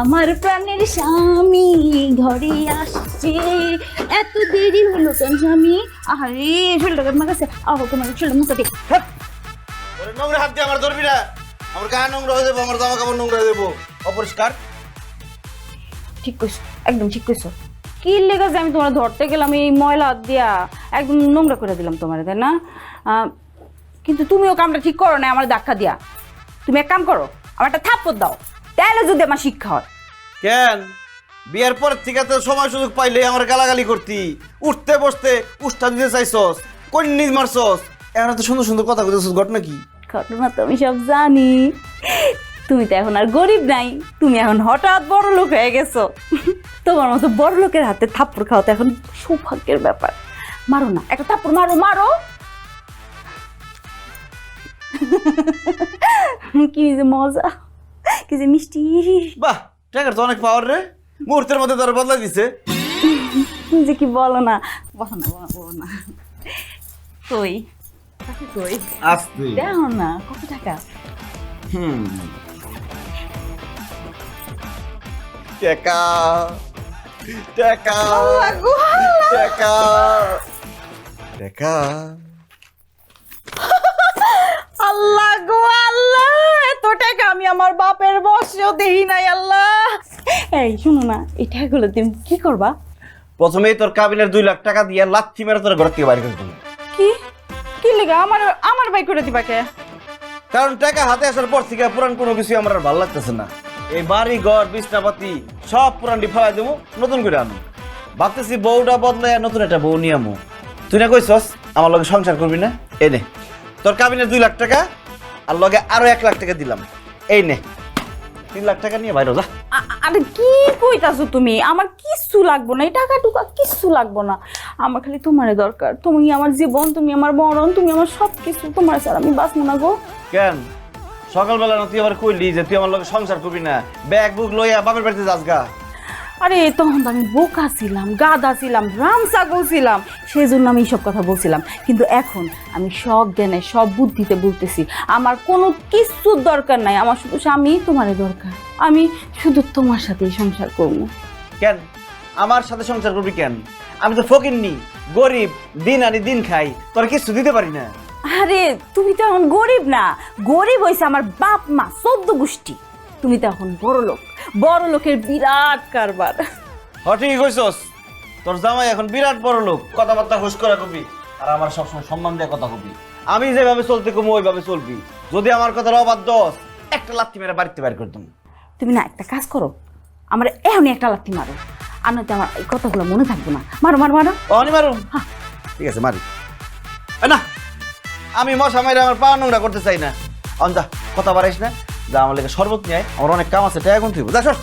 আমার প্রাণের স্বামী ঘরে আসছে, এত দেরি হলো কেন স্বামী? আরে শরীরটা আমার কাছে আহ, তোমার শরীর মুখে দে। ওরে নোংরা হাত দিয়ে আমার ধরবি না। আমার গা নোংরা হয়ে যাবো, আমার জামা কাপড় নোংরা হয়ে যাবো, অপরিষ্কার। ঠিক কইছো, একদম ঠিক কইছো। কি লেগে যে আমি তোমার ধরতে গেলাম এই ময়লা হাত দিয়া একদম নোংরা করে দিলাম তোমার, তাই না? কিন্তু তুমিও কামটা ঠিক করো না আমার ধাক্কা দিয়া। তুমি এক কাম করো, আমার একটা থাপ্পড় দাও, তাহলে যদি আমার শিক্ষা হয়। কেন বিয়ের পর থেকে তো সময় সুযোগ পাইলে আমার গালাগালি করতি, উঠতে বসতে উষ্ঠা দিতে চাইছস, কন্নি মারছস, এখন তো সুন্দর সুন্দর কথা কইতেছস, ঘটনা কি? ঘটনা তো আমি সব জানি। তুমি তো এখন আর গরিব নাই, তুমি এখন হঠাৎ বড় লোক হয়ে গেছো। তোমার মতো বড় লোকের হাতে থাপ্পড় খাওয়া তো এখন সৌভাগ্যের ব্যাপার। মারো না, একটা থাপ্পড় মারো মারো। কি যে মজা, কি যে মিষ্টি। বাহ, টাকার তো অনেক পাওয়ার রে, মুহূর্তের মধ্যে তোর বদলা দিছে। তুমি যে কি বলো না, বলো না বলো না। কই টাকা কই? আস্তে দেখো না কত টাকা। টাকা টাকা টাকা টাকা। আল্লাহ গো আল্লাহ, এত টাকা আমি আমার বাপের বসেও দেখি নাই আল্লাহ। এই শুনো না, এই টাকাগুলো তুমি কি করবা? প্রথমেই তোর কাবিনের 2 লাখ টাকা দিয়ে লাথি মেরে তোর ঘর থেকে বাইরে করে দিবি। কি কি লেগা আমার আমার বাই করে দিবা কে? কারণ টাকা হাতে আসার পর থেকে পুরান কোনো কিছু আমার আর ভালো লাগতেছে না। এই বাড়ি ঘর বিছনাপাতি সব পুরান ডিফাই দেবো, নতুন করে আনো। ভাবতেছি বউটা বদলায় নতুন একটা বউ নিয়ে আমো। তুই না কইছস আমার লগে সংসার করবি না? এই নে তোর কাবিনের 2 লাখ টাকা, আর লগে আরো 1 লাখ টাকা দিলাম। এই নে 3 লাখ টাকা নিয়ে বাইরে যা। আরে কি কইতাছো তুমি? আমার কিচ্ছু লাগবো না, এই টাকা টুকা কিচ্ছু লাগবো না। আমার খালি তোমারে দরকার। তুমি আমার জীবন, তুমি আমার মরণ, তুমি আমার সব কিছু। তোমার স্যার আমি বাঁচবো না গো। কেন সকালবেলা না তুই আবার কইলি যে তুই আমার লগে সংসার করবি না, ব্যাগ বুক লইয়া বাপের বাড়িতে যাস গা? আরে তখন তো আমি বোকা ছিলাম, গাধা ছিলাম, রাম ছাগল ছিলাম, সেই জন্য আমি এইসব কথা বলছিলাম। কিন্তু এখন আমি সব জ্ঞানে সব বুদ্ধিতে বলতেছি, আমার কোনো কিছুর দরকার নাই। আমার শুধু স্বামী তোমারই দরকার। আমি শুধু তোমার সাথেই সংসার করবো। কেন আমার সাথে সংসার করবি কেন? আমি তো ফকিন্নি, গরিব, দিন আনি দিন খাই, তোর কিছু দিতে পারি না। আরে তুমি তো এখন গরিব না, গরিব হয়েছে আমার বাপ মা 14 গোষ্ঠী। তুমি তো এখন বড় লোক, বড় লোকের বিরাট কারবার। ঠিকই কইছস, তোর জামাই এখন বিরাট বড় লোক, কথাবার্তা হুশ করে কবি, আর আমার সবসময় সম্মান দিয়ে কথা কবি। আমি যেভাবে চলতে কমু ওইভাবে চলবি। যদি আমার কথার অবাধ্য হস, একটা লাথি মেরে বাড়িতে বাইর করে দেবো। তুমি না একটা কাজ করো, আমার এখনই একটা লাথি মারো, আর নয়তো আমার এই কথাগুলো মনে থাকবো না। মারো মারো মারো। অনি মারুম, ঠিক আছে মারি। না আমি মশা মাইরে আমার পা নোংরা করতে চাই না। অন যা, কথা বাড়াইস না, যা আমার লেগে শরবত নিয়ে আয়, আমার অনেক কাম আছে, টাকা গুনতে হইব। যা সর।